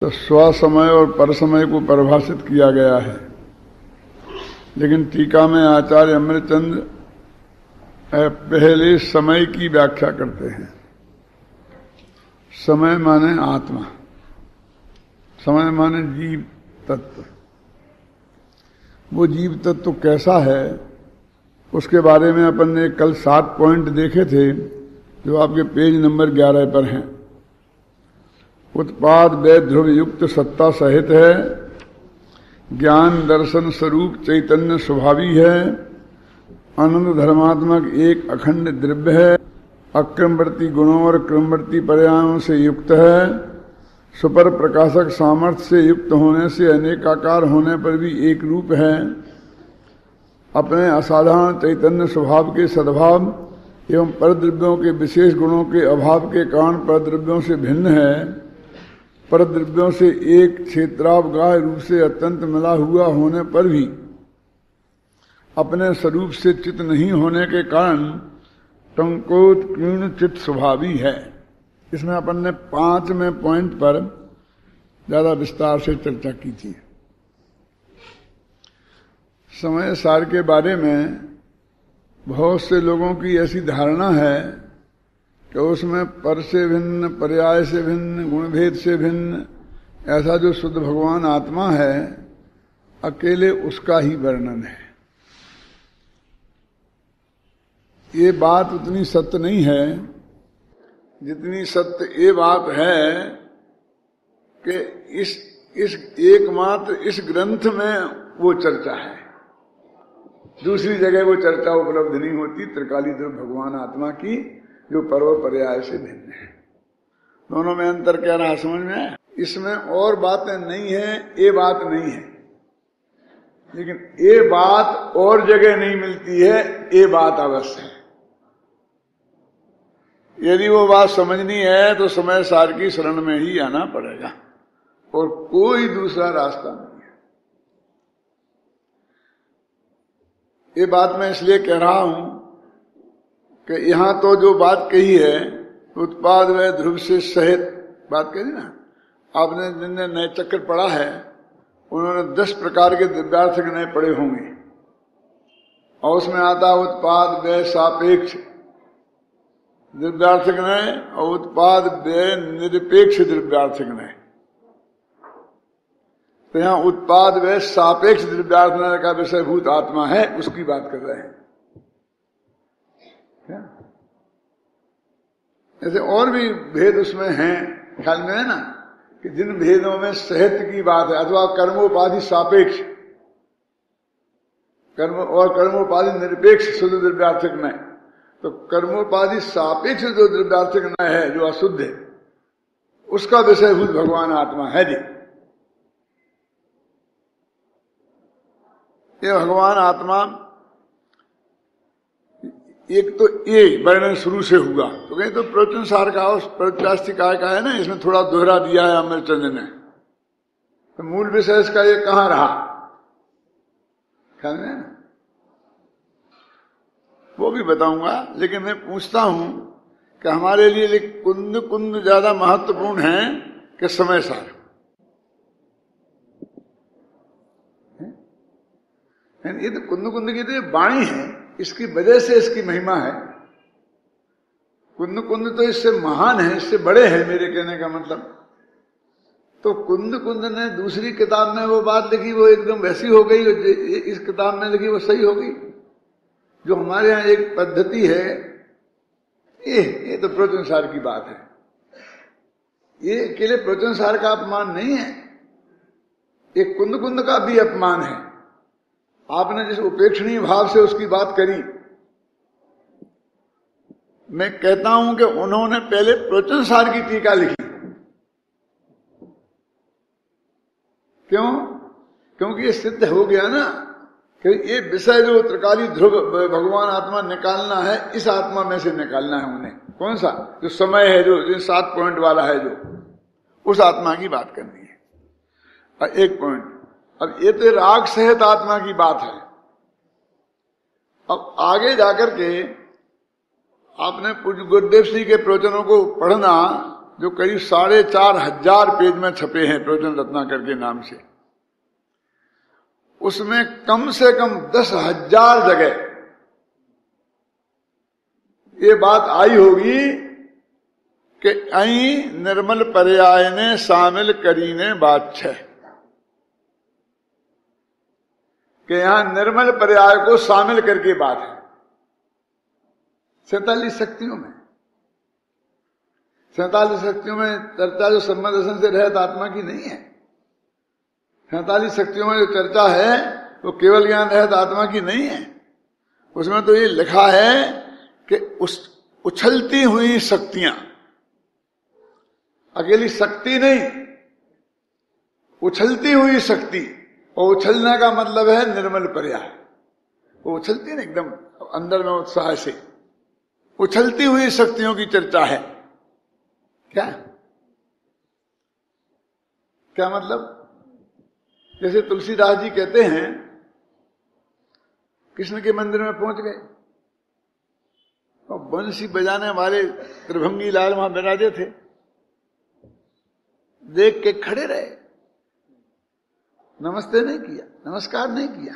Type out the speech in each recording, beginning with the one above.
तो स्वसमय और परसमय को परिभाषित किया गया है, लेकिन टीका में आचार्य अमृतचंद्र पहले समय की व्याख्या करते हैं। समय माने आत्मा, समय माने जीव तत्व। वो जीव तत्व कैसा है उसके बारे में अपन ने कल 7 पॉइंट देखे थे, जो आपके पेज नंबर 11 पर हैं। उत्पाद वै ध्रुव युक्त सत्ता सहित है, ज्ञान दर्शन स्वरूप चैतन्य स्वभावी है, आनंद धर्मात्मक एक अखंड द्रव्य है, अक्रमवर्ती गुणों और क्रमवर्ती पर्यायों से युक्त है, सुपर प्रकाशक सामर्थ्य से युक्त होने से अनेकाकार होने पर भी एक रूप है, अपने असाधारण चैतन्य स्वभाव के सद्भाव एवं परद्रव्यों के विशेष गुणों के अभाव के कारण परद्रव्यों से भिन्न है, परद्रव्यों से एक क्षेत्रावगाह रूप से अत्यंत मिला हुआ होने पर भी अपने स्वरूप से चित नहीं होने के कारण टंकोत्कीर्ण चित स्वभावी है। इसमें अपन ने 5वें पॉइंट पर ज्यादा विस्तार से चर्चा की थी। समय सार के बारे में बहुत से लोगों की ऐसी धारणा है कि उसमें पर से भिन्न, पर्याय से भिन्न, गुणभेद से भिन्न, ऐसा जो शुद्ध भगवान आत्मा है अकेले उसका ही वर्णन है। ये बात उतनी सत्य नहीं है जितनी सत्य ये बात है कि इस एकमात्र इस ग्रंथ में वो चर्चा है, दूसरी जगह वो चर्चा उपलब्ध नहीं होती। त्रिकाली ध्रुव भगवान आत्मा की जो पर्व पर्याय से भिन्न है, दोनों में अंतर क्या रहा समझ में आया? इसमें और बातें नहीं है, ये बात नहीं है, लेकिन ये बात और जगह नहीं मिलती है, ये बात अवश्य है। यदि वो बात समझनी है तो समय सार की शरण में ही आना पड़ेगा और कोई दूसरा रास्ता नहीं है। ये बात मैं इसलिए कह रहा हूं कि यहां तो जो बात कही है उत्पाद व ध्रुव से सहित बात कही ना, आपने जिनने नए चक्र पढ़ा है उन्होंने 10 प्रकार के द्रव्यार्थक नए पढ़े होंगे और उसमें आता उत्पाद व सापेक्ष द्रव्यार्थक नए और उत्पाद व निरपेक्ष द्रव्यार्थक नए। तो यहां उत्पाद व सापेक्ष द्रव्यार्थक का विषयभूत आत्मा है, उसकी बात कर रहे हैं। ऐसे और भी भेद उसमें हैं, ख्याल में है ना, कि जिन भेदों में सहित की बात है अथवा कर्मोपाधि सापेक्ष कर्म और कर्मोपाधि निरपेक्ष शुद्ध द्रव्यार्थक नए। तो कर्मोपाधि सापेक्ष जो द्रव्यार्थक नए है, जो अशुद्ध है, उसका विषयभूत भगवान आत्मा है जी। ये भगवान आत्मा एक तो ये वर्णन शुरू से हुआ, तो कहीं तो प्रवचन सार का और प्रत्यास्तिकाय का है ना, इसमें थोड़ा दोहरा दिया है अमरचंद्र ने। तो मूल विषय इसका ये कहां रहा, ख्याल में है ना, वो भी बताऊंगा। लेकिन मैं पूछता हूं कि हमारे लिए कुंद कुंद ज्यादा महत्वपूर्ण है कि समय सार? ये तो कुंद कुंद की तो वाणी है, इसकी वजह से इसकी महिमा है। कुंद कुंद तो इससे महान है, इससे बड़े हैं, मेरे कहने का मतलब। तो कुंद कुंद ने दूसरी किताब में वो बात लिखी, वो एकदम वैसी हो गई, इस किताब में लिखी वो सही हो गई। जो हमारे यहाँ एक पद्धति है, ये तो प्रवचन सार की बात है। ये अकेले प्रवचन सार का अपमान नहीं है, ये कुंद कुंद का भी अपमान है। आपने जिस उपेक्षणीय भाव से उसकी बात करी, मैं कहता हूं कि उन्होंने पहले प्रवचन सार की टीका लिखी। क्यों? क्योंकि ये सिद्ध हो गया ना कि ये विषय जो त्रिकाली ध्रुव भगवान आत्मा निकालना है, इस आत्मा में से निकालना है उन्हें। कौन सा? जो समय है, जो 7 पॉइंट वाला है, जो उस आत्मा की बात करनी है। और एक पॉइंट, अब ये तो राग सहित आत्मा की बात है। अब आगे जाकर के आपने पूज्य गुरुदेव सिंह के प्रवचनों को पढ़ना जो करीब 4,500 पेज में छपे हैं प्रवचन रत्नाकर के नाम से, उसमें कम से कम 10,000 जगह ये बात आई होगी कि आई निर्मल पर्याय ने शामिल करीने बात छे, कि यहां निर्मल पर्याय को शामिल करके बात है। 47 शक्तियों में 47 शक्तियों में चर्चा जो सम्मत दर्शन से रहित आत्मा की नहीं है। 47 शक्तियों में जो चर्चा है वो केवल ज्ञान रहित आत्मा की नहीं है। उसमें तो ये लिखा है कि उस उछलती हुई शक्तियां, अकेली शक्ति नहीं, उछलती हुई शक्ति, और उछलने का मतलब है निर्मल पर्याय। वो उछलती है एकदम अंदर में उत्साह से, उछलती हुई शक्तियों की चर्चा है। क्या क्या मतलब? जैसे तुलसीदास जी कहते हैं, कृष्ण के मंदिर में पहुंच गए और बंसी बजाने वाले त्रिभंगी लाल वहां विराजे थे, देख के खड़े रहे, नमस्ते नहीं किया, नमस्कार नहीं किया।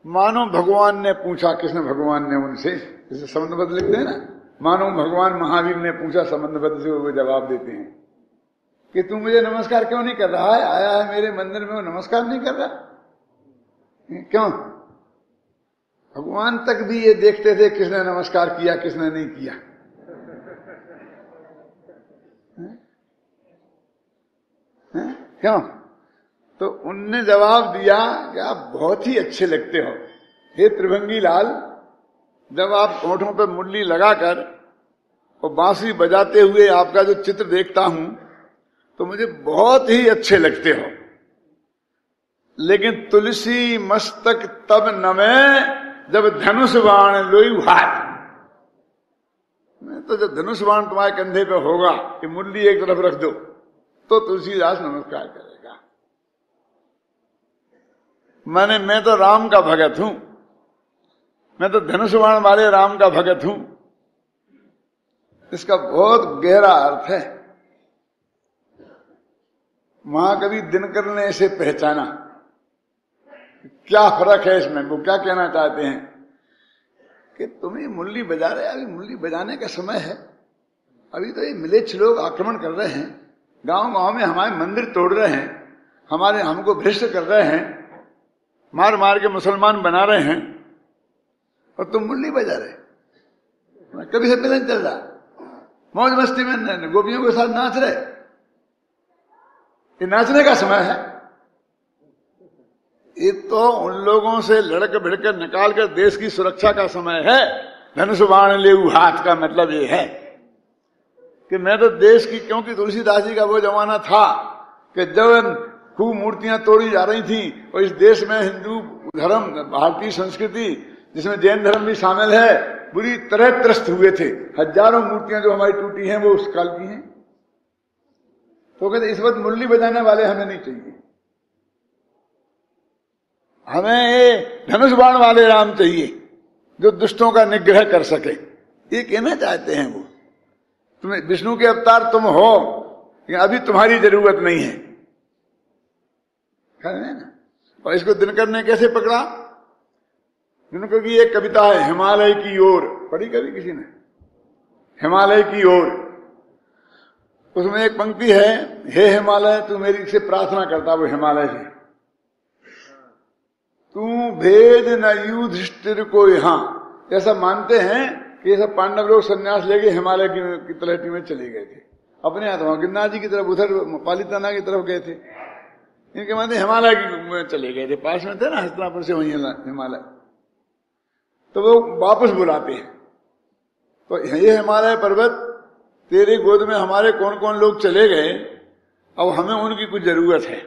मानो भगवान ने पूछा, कृष्ण भगवान ने उनसे, जैसे संबंधबद्ध लिखते हैं ना, मानो भगवान महावीर ने पूछा संबंधबद्ध से, वो जवाब देते हैं कि तू मुझे नमस्कार क्यों नहीं कर रहा है? आया है मेरे मंदिर में, वो नमस्कार नहीं कर रहा क्यों? भगवान तक भी ये देखते थे किसने नमस्कार किया, किसने नहीं किया। क्यों? तो उनने जवाब दिया कि आप बहुत ही अच्छे लगते हो हे त्रिभंगी लाल, जब आप होठों पे मुरली लगाकर और बांसुरी बजाते हुए आपका जो चित्र देखता हूं तो मुझे बहुत ही अच्छे लगते हो, लेकिन तुलसी मस्तक तब नमे जब धनुष बाण लोई हाथ। तो जब धनुष बाण तुम्हारे कंधे पे होगा, कि मुरली एक तरफ रख दो, तो तुलसीदास नमस्कार करेगा। मैं तो राम का भगत हूं, मैं तो धनुष बाण वाले राम का भगत हूं। इसका बहुत गहरा अर्थ है। महाकवि दिनकर ने इसे पहचाना। क्या फर्क है इसमें? वो क्या कहना चाहते हैं कि तुम ही मुरली बजा रहे, अभी मुरली बजाने का समय है, अभी तो ये मिलेच्छ लोग आक्रमण कर रहे हैं, गांव गांव में हमारे मंदिर तोड़ रहे हैं, हमको भ्रष्ट कर रहे हैं, मार मार के मुसलमान बना रहे हैं, और तुम मुरली बजा रहे। कभी से मिलन चल रहा, मौज मस्ती में गोपियों के साथ नाच रहे। ये नाचने का समय है। ये तो उन लोगों से लड़क भिड़कर निकाल कर देश की सुरक्षा का समय है। धनुष बाण लेऊ हाथ का मतलब ये है कि मैं तो देश की, क्योंकि तुलसीदास जी का वो जमाना था कि जब खूब मूर्तियां तोड़ी जा रही थी और इस देश में हिंदू धर्म, भारतीय संस्कृति जिसमें जैन धर्म भी शामिल है, बुरी तरह त्रस्त हुए थे। हजारों मूर्तियां जो हमारी टूटी हैं वो उस काल की हैं। तो कहते इस वक्त मुरली बजाने वाले हमें नहीं चाहिए, हमें ये धनुष बाण वाले राम चाहिए जो दुष्टों का निग्रह कर सके। ये कहना चाहते हैं वो, तुम्हें विष्णु के अवतार तुम हो, लेकिन अभी तुम्हारी जरूरत नहीं है। ना? और इसको दिनकर ने कैसे पकड़ा? दिनकर की एक कविता है, हिमालय की ओर, पढ़ी कभी किसी ने? हिमालय की ओर, उसमें एक पंक्ति है, हे हिमालय तू मेरी से प्रार्थना करता, वो हिमालय से, तू भेद न युधिष्ठिर को यहां। ऐसा मानते हैं कि ये सब पांडव लोग संन्यास लेके हिमालय की तलहटी में चले गए थे, अपने हाथ गिरनार जी की तरफ, उधर पालीताना की तरफ गए थे। इनके मानते हिमालय की चले गए थे, पास में थे ना हस्तिनापुर से वहीं हिमालय। तो वो वापस बुलाते हैं, तो ये हिमालय पर्वत तेरे गोद में हमारे कौन कौन लोग चले गए, अब हमें उनकी कुछ जरूरत है,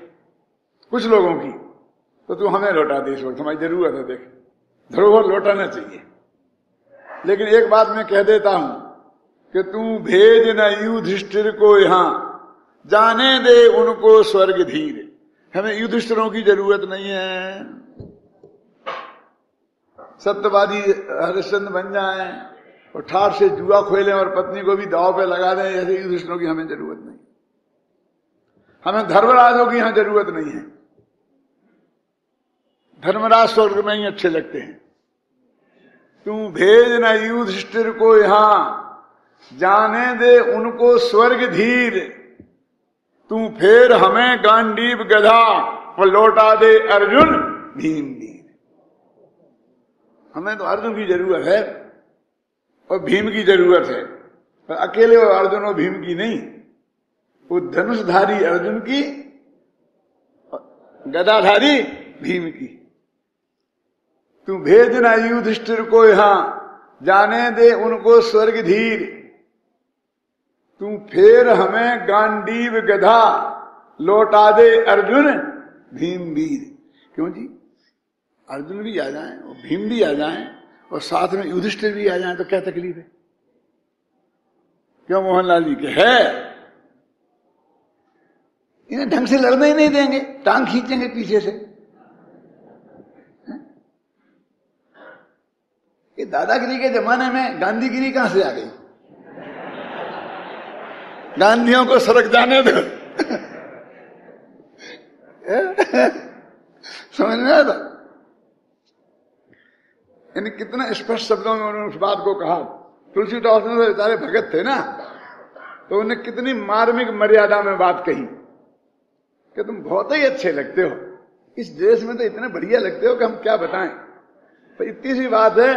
कुछ लोगों की, तो तू हमें लौटा दे, इस वक्त हमारी जरूरत है। देख, धरोहर लौटाना चाहिए। लेकिन एक बात मैं कह देता हूं कि तू भेज न युधिष्ठिर को यहां, जाने दे उनको स्वर्ग धीर। हमें युधिष्ठिरों की जरूरत नहीं है। सत्यवादी हरिश्चंद्र बन जाए, और ठाठ से जुआ खेलें और पत्नी को भी दांव पे लगा दें, ऐसे युधिष्ठिरों की हमें जरूरत नहीं। हमें धर्मराजों की यहां जरूरत नहीं है। धर्मराज स्वर्ग में ही अच्छे लगते हैं। तू भेज न युधिष्ठिर को यहां, जाने दे उनको स्वर्ग धीर। तू फेर हमें गांडीव गधा और लौटा दे अर्जुन भीम वीर। हमें तो अर्जुन की जरूरत है और भीम की जरूरत है, पर अकेले वो अर्जुन और भीम की नहीं, वो धनुषधारी अर्जुन की, गदाधारी भीम की। तू भेजना युधिष्ठिर को यहां, जाने दे उनको स्वर्ग धीर। तू फेर हमें गांडीव गधा, लौटा दे अर्जुन भीम वीर। क्यों जी? अर्जुन भी आ जाएं और भीम भी आ जाएं और साथ में युधिष्ठिर भी आ जाएं तो क्या तकलीफ है? क्यों मोहनलाल जी? के है इन्हें ढंग से लड़ने ही नहीं देंगे, टांग खींचेंगे पीछे से। ये दादागिरी के जमाने में गांधीगिरी कहां से आ गई? गांधियों को सड़क जाने दो। समझ में आया था? यानी कितना स्पष्ट शब्दों में उन्होंने उस बात को कहा। तुलसीदास ने बेचारे भगत थे ना, तो उन्हें कितनी मार्मिक मर्यादा में बात कही कि तुम बहुत ही अच्छे लगते हो, इस ड्रेस में तो इतने बढ़िया लगते हो कि हम क्या बताएं। तो इतनी सी बात है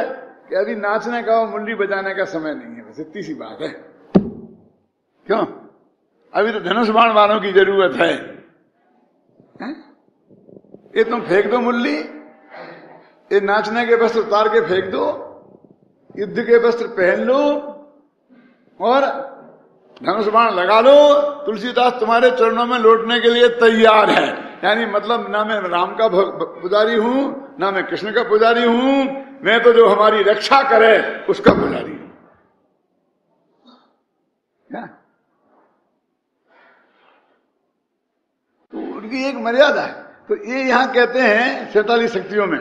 कि अभी नाचने का और मुरली बजाने का समय नहीं है, बस इतनी सी बात है। क्यों? अभी तो धनुष बाण वालों की जरूरत है। ये तुम फेंक दो मुरली, ये नाचने के वस्त्र उतार के फेंक दो, युद्ध के वस्त्र पहन लो और धनुष बाण लगा लो। तुलसीदास तुम्हारे चरणों में लौटने के लिए तैयार है। यानी मतलब ना मैं राम का पुजारी हूं, ना मैं कृष्ण का पुजारी हूं, मैं तो जो हमारी रक्षा करे उसका पुजारी हूं। क्या? तो उनकी एक मर्यादा है। तो ये यहां कहते हैं 47 शक्तियों में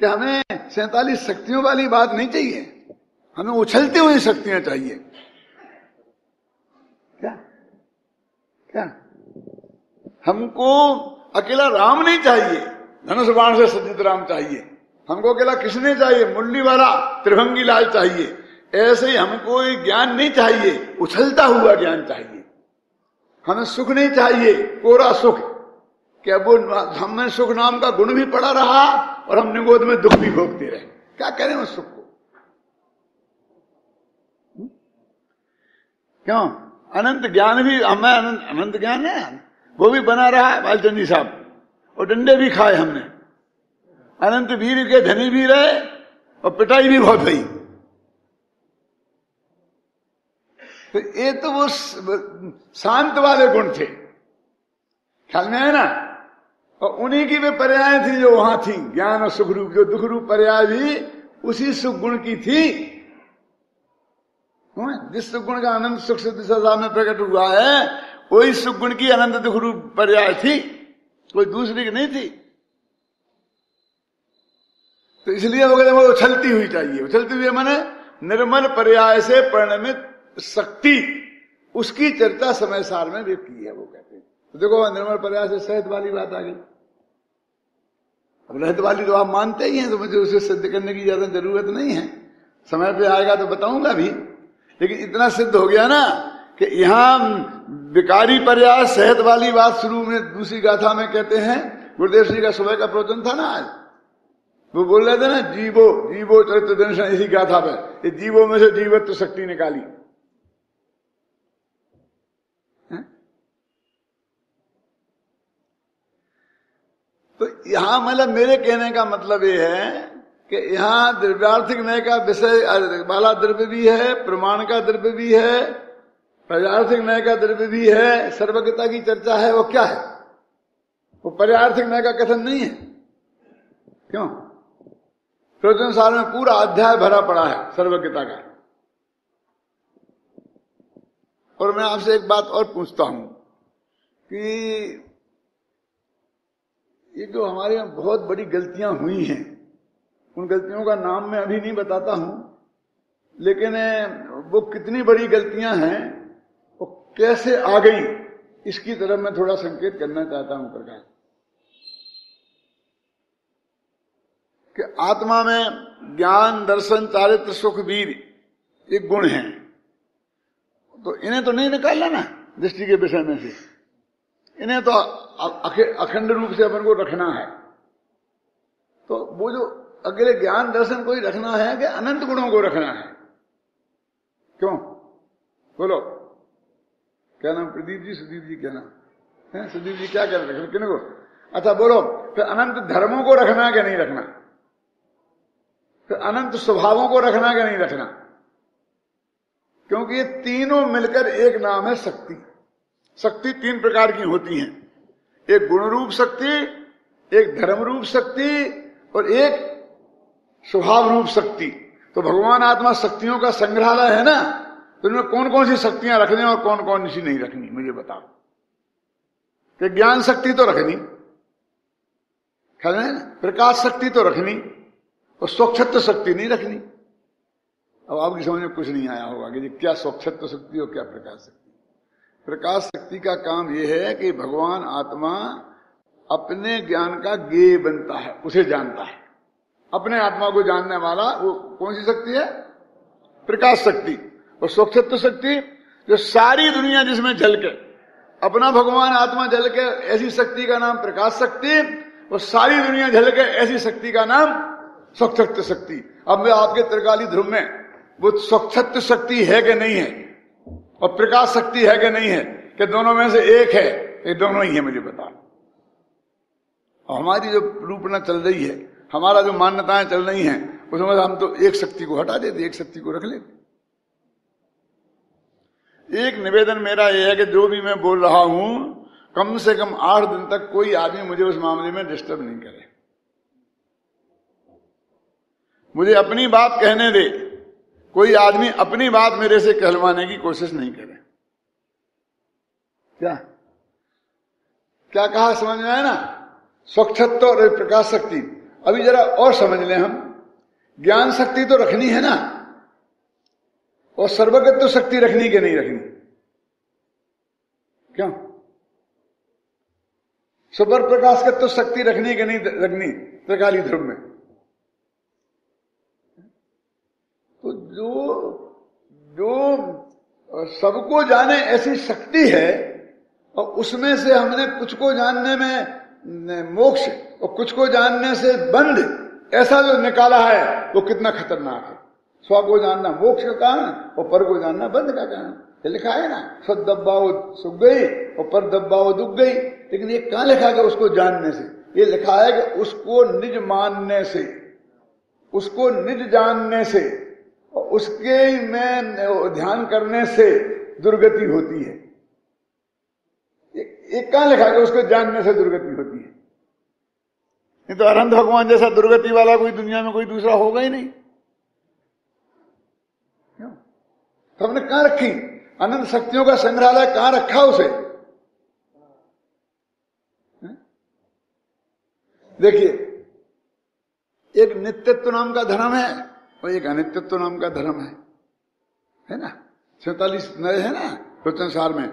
कि हमें 47 शक्तियों वाली बात नहीं चाहिए, हमें उछलती हुई शक्तियां चाहिए। क्या क्या? हमको अकेला राम नहीं चाहिए, धनुष बाण से सज्जित राम चाहिए। हमको अकेला कृष्ण चाहिए, मुरली वाला त्रिभंगी लाल चाहिए। ऐसे ही हमको ज्ञान नहीं चाहिए, उछलता हुआ ज्ञान चाहिए। हमें सुख नहीं चाहिए, कोरा सुख, कि अब वो हमें सुख नाम का गुण भी पड़ा रहा और हम निगोद में दुख भी भोगते रहे। क्या करें उस सुख को? क्यों? अनंत ज्ञान भी हमें, अनंत ज्ञान है वो भी बना रहा है बालचंद जी साहब, और डंडे भी खाए हमने। अनंत वीर के धनी भी रहे और पिटाई भी बहुत हुई। तो ये तो वो शांत वाले गुण थे, ख्याल में है ना? और उन्हीं की वे पर्याय थी जो वहां थी, ज्ञान और सुख रूप। जो दुख रूप पर्याय भी उसी सुख गुण की थी। जिस सुख गुण का अनंत सुख सिद्धि सदा में प्रकट हुआ है, वही सुख गुण की अनंत दुख रूप पर्याय थी, कोई दूसरी की नहीं थी। तो इसलिए वो उछलती हुई चाहिए। उछलती हुई माने निर्मल पर्याय से परिणमित शक्ति, उसकी चर्चा समय सार में भी की है। वो कहते हैं तो देखो, निर्मल पर्याय से शहद वाली बात आ गई। अब रहत वाली तो आप मानते ही हैं, तो मुझे उसे सिद्ध करने की ज्यादा जरूरत नहीं है। समय पे आएगा तो बताऊंगा भी, लेकिन इतना सिद्ध हो गया ना कि यहां विकारी पर्याय शहद वाली बात शुरू में दूसरी गाथा में कहते हैं। गुरुदेव श्री का सुबह का प्रवचन था ना आज, वो बोल रहे थे ना, जीवो जीवो चरित्र दर्शन, इसी गाथा पर ये जीवो में से जीवत्व शक्ति निकाली। तो यहां मतलब मेरे कहने का मतलब ये है कि यहां द्रव्यार्थिक न्याय का विषय वाला द्रव्य भी है, प्रमाण का द्रव्य भी है, पर्यार्थिक न्याय का द्रव्य भी है, सर्वज्ञता की चर्चा है। वो क्या है? वो पर्यार्थिक न्याय का कथन नहीं है। क्यों? प्रवचन सार में पूरा अध्याय भरा पड़ा है सर्वज्ञता का। और मैं आपसे एक बात और पूछता हूं कि ये जो हमारे यहाँ बहुत बड़ी गलतियां हुई हैं, उन गलतियों का नाम मैं अभी नहीं बताता हूं, लेकिन वो कितनी बड़ी गलतियां हैं, वो कैसे आ गई, इसकी तरफ मैं थोड़ा संकेत करना चाहता हूं प्रकाश। कि आत्मा में ज्ञान, दर्शन, चारित्र, सुख, वीर ये गुण हैं, तो इन्हें तो नहीं निकालना ना दृष्टि के विषय में से, इन्हें तो अखंड रूप से अपन को रखना है। तो वो जो अकेले ज्ञान दर्शन को ही रखना है कि अनंत गुणों को रखना है? क्यों बोलो? क्या नाम? प्रदीप जी, सुदीप जी, क्या नाम है? सुदीप जी क्या कह रहे हैं? किन को? अच्छा बोलो, फिर अनंत धर्मों को रखना क्या नहीं रखना? फिर अनंत स्वभावों को रखना क्या नहीं रखना? क्योंकि ये तीनों मिलकर एक नाम है शक्ति। शक्ति तीन प्रकार की होती हैं, एक गुण रूप शक्ति, एक धर्म रूप शक्ति और एक स्वभाव रूप शक्ति। तो भगवान आत्मा शक्तियों का संग्रहालय है ना, तो इनमें कौन कौन सी शक्तियां रखनी और कौन कौन सी नहीं रखनी, मुझे बताओ। कि ज्ञान शक्ति तो रखनी, ख्याल है ना, प्रकाश शक्ति तो रखनी और स्वच्छत्व शक्ति नहीं रखनी। अब आपकी समझ में कुछ नहीं आया होगा कि क्या स्वच्छत्व शक्ति और क्या प्रकाश शक्ति। प्रकाश शक्ति का काम यह है कि भगवान आत्मा अपने ज्ञान का ज्ञेय बनता है, उसे जानता है। अपने आत्मा को जानने वाला वो कौन सी शक्ति है? प्रकाश शक्ति। और स्वच्छत्व शक्ति जो सारी दुनिया जिसमें झलके, अपना भगवान आत्मा झलके, ऐसी शक्ति का नाम प्रकाश शक्ति, और सारी दुनिया झलके ऐसी शक्ति का नाम स्वच्छत्व शक्ति। अब मैं आपके त्रिकाली ध्रुव में वो स्वच्छत्व शक्ति है कि नहीं है और प्रकाश शक्ति है कि नहीं है, कि दोनों में से एक है? ये दोनों ही है, मुझे बताओ। हमारी जो रूपना चल रही है, हमारा जो मान्यताएं चल रही हैं, उसमें हम तो एक शक्ति को हटा देते, एक शक्ति को रख लेते। एक निवेदन मेरा यह है कि जो भी मैं बोल रहा हूं, कम से कम 8 दिन तक कोई आदमी मुझे उस मामले में डिस्टर्ब नहीं करे। मुझे अपनी बात कहने दे, कोई आदमी अपनी बात मेरे से कहलवाने की कोशिश नहीं करे। क्या क्या कहा, समझ में आया ना? स्वच्छत्व और प्रकाश शक्ति। अभी जरा और समझ लें हम, ज्ञान शक्ति तो रखनी है ना, और सर्वगत्व शक्ति रखनी कि नहीं रखनी? क्यों? सुपर प्रकाशकत्व शक्ति रखनी कि नहीं रखनी त्रिकाली ध्रुव में? तो जो सबको जाने ऐसी शक्ति है, और उसमें से हमने कुछ को जानने में मोक्ष और कुछ को जानने से बंध, ऐसा जो निकाला है वो कितना खतरनाक है। स्व को जानना मोक्ष का कारण और पर को जानना बंध का कारण। ये लिखा है ना, सद दब्बाओ सुख गई और पर दब्बाओ दुख गई। लेकिन ये कहां लिखा है? उसको जानने से। ये लिखा है कि उसको निज मानने से, उसको निज जानने से और उसके में ध्यान करने से दुर्गति होती है। एक कहां लिखा है? उसको जानने से दुर्गति होती है। नहीं तो अनंत भगवान जैसा दुर्गति वाला कोई दुनिया में कोई दूसरा होगा ही नहीं। क्यों? तो हमने कहां रखी? अनंत शक्तियों का संग्रहालय कहां रखा उसे? देखिए, एक नित्यत्व नाम का धर्म है और एक अनित्यत्व नाम का धर्म है ना। 47 नए है ना संसार में,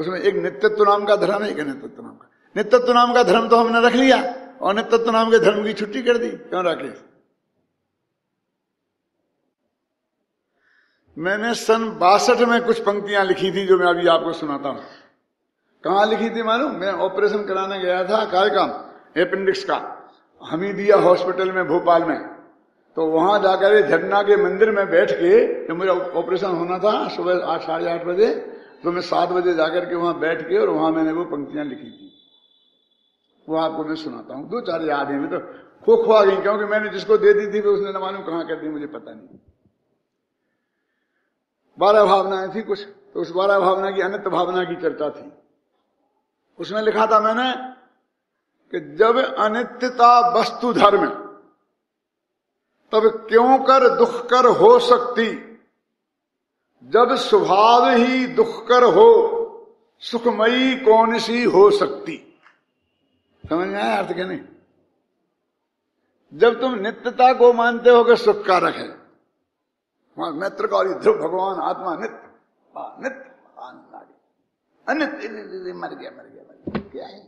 उसमें एक नित्यत्व नाम का धर्म है, एक अनित्यत्व नाम का। नित्यत्व नाम का धर्म तो हमने रख लिया और अनित्यत्व नाम के धर्म की छुट्टी कर दी। क्यों राकेश? मैंने सन 62 में कुछ पंक्तियां लिखी थी जो मैं अभी आपको सुनाता हूं। कहां लिखी थी मालूम? मैं ऑपरेशन कराने गया था काय का, एपेंडिक्स का, हमीदिया हॉस्पिटल में भोपाल में। तो वहां जाकर झरना के मंदिर में बैठ के, जब मेरा ऑपरेशन होना था सुबह 8 साढ़े 8 बजे, तो मैं 7 बजे जाकर के वहां बैठ के और वहां मैंने वो पंक्तियां लिखी थी। वो आपको मैं सुनाता हूं। 2-4 याद है, मैं तो खोखवा गई, क्योंकि मैंने जिसको दे दी थी उसने न मालूम कहां कर दी, मुझे पता नहीं। 12 भावनाएं थी कुछ, तो उस 12 भावना की अनित्य भावना की चर्चा थी। उसमें लिखा था मैंने कि जब अनित्यता वस्तु धर्म, तब क्यों कर दुख कर हो सकती, जब स्वभाव ही दुख कर हो, सुखमयी कौन सी हो सकती। समझ में आया अर्थ क्या? नहीं। जब तुम नित्यता को मानते हो कि सुख कारक है, मैं त्रिकाली ध्रुव भगवान आत्मा नित्य नित्य आनंद आ गया, अनित्य मर गया क्या है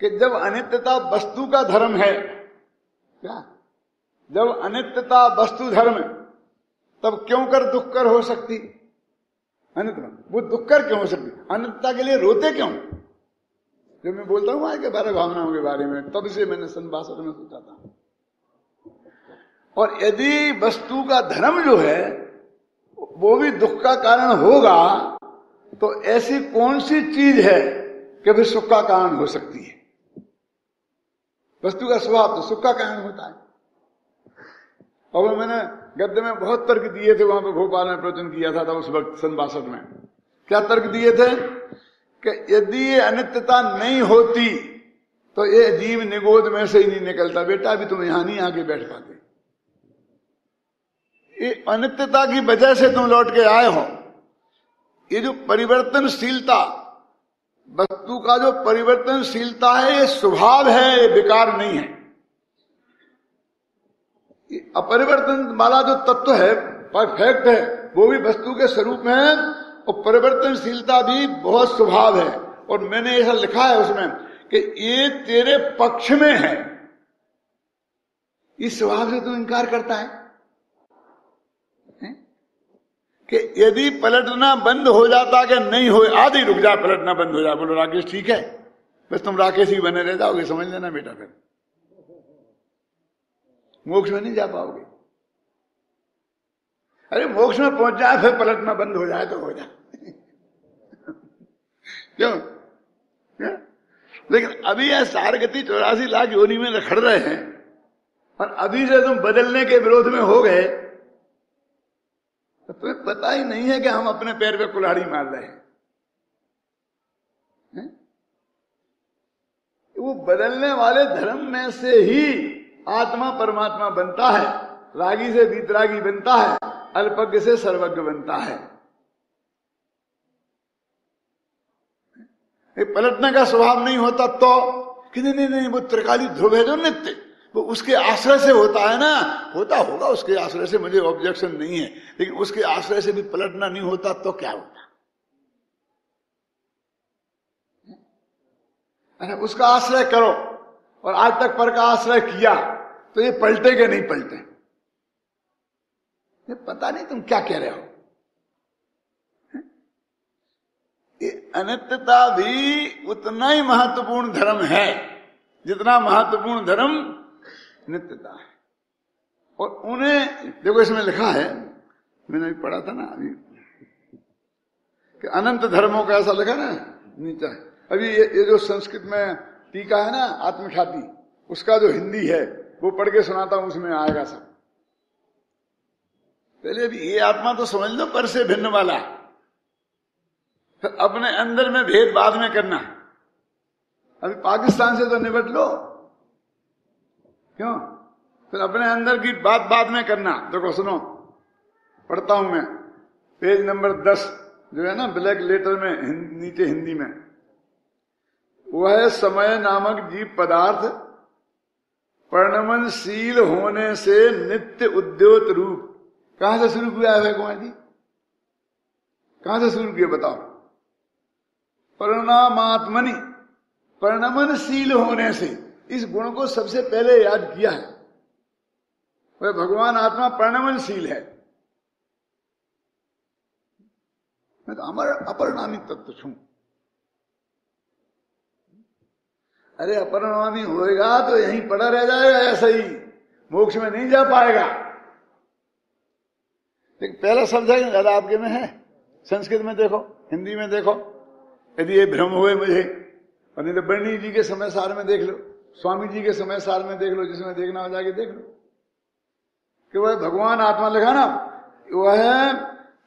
कि जब अनित्यता वस्तु का धर्म है, क्या जब अनित्यता वस्तु धर्म है तब क्यों कर दुख कर हो सकती? अनित्य वो दुख कर क्यों हो सकती? अनित्यता के लिए रोते क्यों? जब मैं बोलता हूं आगे बारह भावनाओं के बारे में, तब से मैंने संभाषक में सोचा था। और यदि वस्तु का धर्म जो है वो भी दुख का कारण होगा, तो ऐसी कौन सी चीज है कि फिर सुख का कारण हो सकती है? वस्तु का स्वभाव तो सुख का कारण होता है। और मैंने गद्य में बहुत तर्क दिए थे, वहां पर भोपाल में प्रवचन किया था उस वक्त संभाषक में। क्या तर्क दिए थे कि यदि ये अनित्यता नहीं होती तो ये जीव निगोद में से ही नहीं निकलता। बेटा अभी तुम यहां नहीं आके बैठ पाते, ये अनित्यता की वजह से तुम लौट के आए हो। ये जो परिवर्तनशीलता, वस्तु का जो परिवर्तनशीलता है, ये स्वभाव है, ये विकार नहीं है। अपरिवर्तन वाला जो तत्व है, परफेक्ट है, वो भी वस्तु के स्वरूप में है, और परिवर्तनशीलता भी बहुत स्वभाव है। और मैंने ऐसा लिखा है उसमें कि ये तेरे पक्ष में है, इस स्वभाव से तू इनकार करता है कि यदि पलटना बंद हो जाता कि नहीं हो, आधी रुक जा, पलटना बंद हो जाए। बोलो राकेश ठीक है, बस तुम राकेश ही बने रह जाओगे, समझ लेना बेटा, फिर मोक्ष में नहीं जा पाओगे। अरे मोक्ष में पहुंच जाए फिर पलटना बंद हो जाए तो हो जाए क्यों? लेकिन अभी यह 84 लाख योनि में रखड़ रहे हैं, और अभी से तुम बदलने के विरोध में हो गए, तो तुम्हें पता ही नहीं है कि हम अपने पैर पे कुल्हाड़ी मार रहे हैं। वो बदलने वाले धर्म में से ही आत्मा परमात्मा बनता है, रागी से वीतरागी बनता है, अल्पज्ञ से सर्वज्ञ बनता है। पलटने का स्वभाव नहीं होता तो कि नहीं, वो त्रिकाली ध्रुव है जो नित्य, वो उसके आश्रय से होता है ना, होता होगा उसके आश्रय से, मुझे ऑब्जेक्शन नहीं है, लेकिन उसके आश्रय से भी पलटना नहीं होता तो क्या होता? अरे उसका आश्रय करो, और आज तक पर का आश्रय किया तो ये पलटे के नहीं पलटे? ये पता नहीं तुम क्या कह रहे हो। ये अनित्यता भी उतना ही महत्वपूर्ण धर्म है जितना महत्वपूर्ण धर्म नित्यता है। और उन्हें देखो, इसमें लिखा है, मैंने भी पढ़ा था ना अभी, कि अनंत धर्मों का ऐसा लिखा ना नीचे। अभी ये जो संस्कृत में टीका है ना आत्मख्याति, उसका जो हिंदी है वो पढ़ के सुनाता हूं, उसमें आएगा सब। पहले भी ये आत्मा तो समझ लो पर से भिन्न वाला, फिर अपने अंदर में भेद बाद में करना। अभी पाकिस्तान से तो निपट लो, क्यों? फिर अपने अंदर की बात बाद में करना। देखो सुनो, पढ़ता हूं मैं, पेज नंबर 10 जो है ना ब्लैक लेटर में नीचे हिंदी में, वह समय नामक जीव पदार्थ परिणमनशील होने से नित्य उद्योत रूप। कहां से शुरू किया है कुमार जी? कहां से शुरू किया बताओ? परिणामात्मनि, परिणमनशील होने से, इस गुण को सबसे पहले याद किया है। वह भगवान आत्मा परिणमनशील है। मैं तो अमर अपरिणामी तत्व छू। अरे अपरिणामी होएगा तो यहीं पड़ा रह जाएगा, ऐसा ही मोक्ष में नहीं जा पाएगा। लेकिन पहला शब्द है ज्यादा आपके में है, संस्कृत में देखो, हिंदी में देखो। यदि ये भ्रम हुए मुझे, और नहीं तो बर्णी जी के समय सार में देख लो, स्वामी जी के समय सार में देख लो, जिसमें देखना हो जाके देख लो कि वह भगवान आत्मा लिखा ना, वह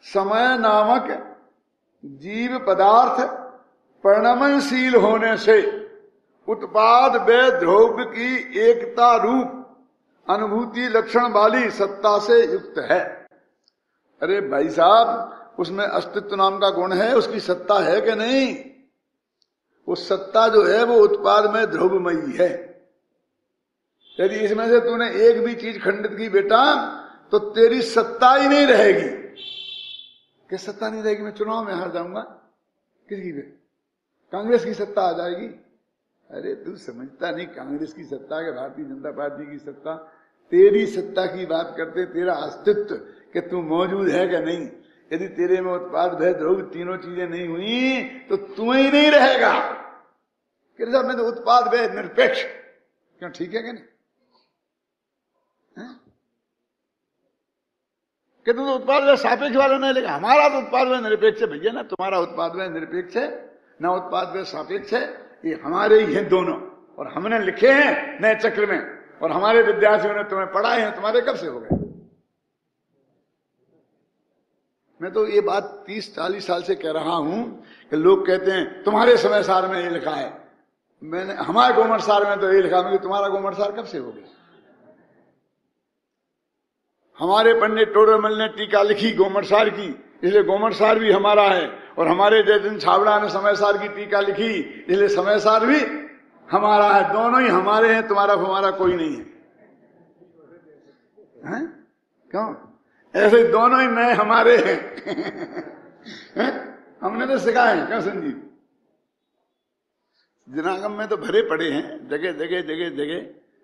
समय नामक जीव पदार्थ परिणमनशील होने से उत्पाद व द्रव्य की एकता रूप अनुभूति लक्षण वाली सत्ता से युक्त है। अरे भाई साहब, उसमें अस्तित्व नाम का गुण है, उसकी सत्ता है कि नहीं? वो सत्ता जो है वो उत्पाद में ध्रुवमयी है। यदि इसमें से तूने एक भी चीज खंडित की बेटा, तो तेरी सत्ता ही नहीं रहेगी। क्या सत्ता नहीं रहेगी? मैं चुनाव में हार जाऊंगा, किसकी पे? कांग्रेस की सत्ता आ जाएगी। अरे तू समझता नहीं, कांग्रेस की सत्ता के भारतीय जनता पार्टी की सत्ता, तेरी सत्ता की बात करते, तेरा अस्तित्व कि तू मौजूद है क्या नहीं। यदि तेरे में उत्पाद भय द्रव्य तीनों चीजें नहीं हुई तो तू ही नहीं रहेगा। कि साहब मैं तो उत्पाद भय निरपेक्ष, क्यों ठीक है क्या नहीं? कि तुम तो उत्पाद भय सापेक्ष वाला नहीं लेगा। हमारा तो उत्पाद भय निरपेक्ष है भैया ना, तुम्हारा उत्पाद भय निरपेक्ष है ना, उत्पाद भय सापेक्ष है। ये हमारे ही हैं दोनों, और हमने लिखे हैं नए चक्र में, और हमारे विद्यार्थियों ने तुम्हें पढ़ाए हैं। तुम्हारे कब से हो गए? मैं तो ये बात 30-40 साल से कह रहा हूं कि लोग कहते हैं तुम्हारे समय सार में ये लिखा है। मैंने हमारे गोमर सार में तो ये लिखा है, तुम्हारा गोमर सार कब से हो गया? हमारे पंडित टोडरमल ने टीका लिखी गोमर सार की, इसलिए गोमर सार भी हमारा है। और हमारे जयचंद छाबड़ा ने समय सार की टीका लिखी, इसलिए समय सार भी हमारा है। दोनों ही हमारे हैं, तुम्हारा हमारा कोई नहीं है, हैं? क्यों? ऐसे दोनों ही नए हमारे हैं। हमने तो सिखाए हैं, क्यों संजीव? जनागम में तो भरे पड़े हैं, जगह जगह जगह जगह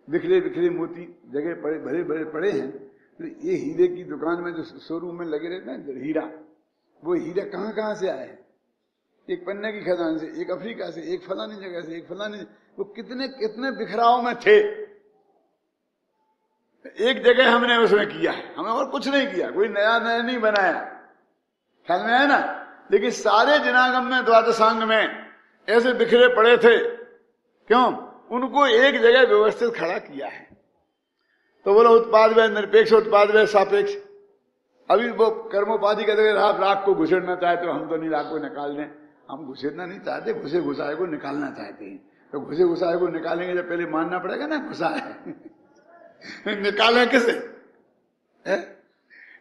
बिखरे बिखरे मोती जगह पड़े, भरे भरे पड़े हैं। तो ये हीरे की दुकान में जो शोरूम में लगे रहते हैं हीरा, वो हीरा कहां कहां से आए? एक पन्ने की खदान से, एक अफ्रीका से, एक फलानी जगह से, एक फलानी, वो कितने कितने बिखराव में थे। एक जगह हमने उसमें किया है, हमें और कुछ नहीं किया, कोई नया नया नहीं बनाया, ख्याल में है ना। लेकिन सारे जनागम में, द्वादशांग में ऐसे बिखरे पड़े थे, क्यों? उनको एक जगह व्यवस्थित खड़ा किया है। तो बोलो उत्पाद व निरपेक्ष, उत्पाद व सापेक्ष। अभी वो कर्मोपाधि कहते हैं आप राग को घुसेड़ना चाहते हो, हम तो नहीं राग को निकाल दें। हम घुसेड़ना नहीं चाहते, घुसे घुसाए को निकालना चाहते हैं। तो घुसे घुसाए को निकालेंगे जब पहले मानना पड़ेगा ना घुसा है। निकालें किसे?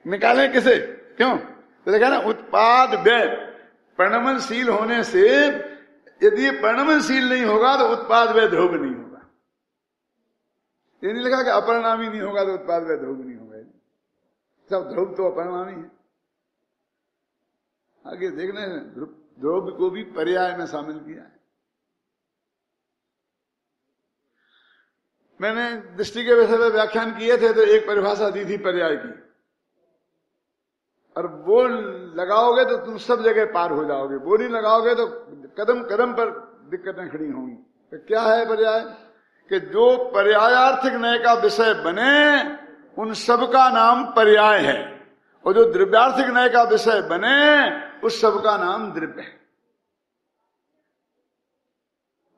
निकालें किसे? क्यों? तो देखा ना, उत्पाद व्यय परिणमनशील होने से, यदि ये परिणमनशील नहीं होगा तो उत्पाद व्यय ध्रुव नहीं होगा। ये नहीं लिखा कि अपरिणामी नहीं होगा तो उत्पाद व्यय ध्रुव नहीं होगा। सब ध्रुव तो अपरिणामी है। आगे देखने ध्रुव को भी पर्याय में शामिल किया है। मैंने दृष्टि के विषय में व्याख्यान किए थे तो एक परिभाषा दी थी पर्याय की, और वो लगाओगे तो तुम सब जगह पार हो जाओगे, वो नहीं लगाओगे तो कदम कदम पर दिक्कतें खड़ी होंगी। तो क्या है पर्याय? कि जो पर्यायार्थिक न्याय का विषय बने उन सब का नाम पर्याय है, और जो द्रव्यार्थिक न्याय का विषय बने उस सब का नाम द्रव्य है।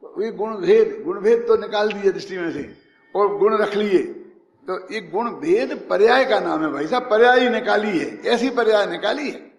तो ये गुण भेद तो निकाल दिए दृष्टि में से, और गुण रख लिए, तो ये गुण भेद पर्याय का नाम है। भाई साहब पर्याय निकाली है, ऐसी पर्याय निकाली है।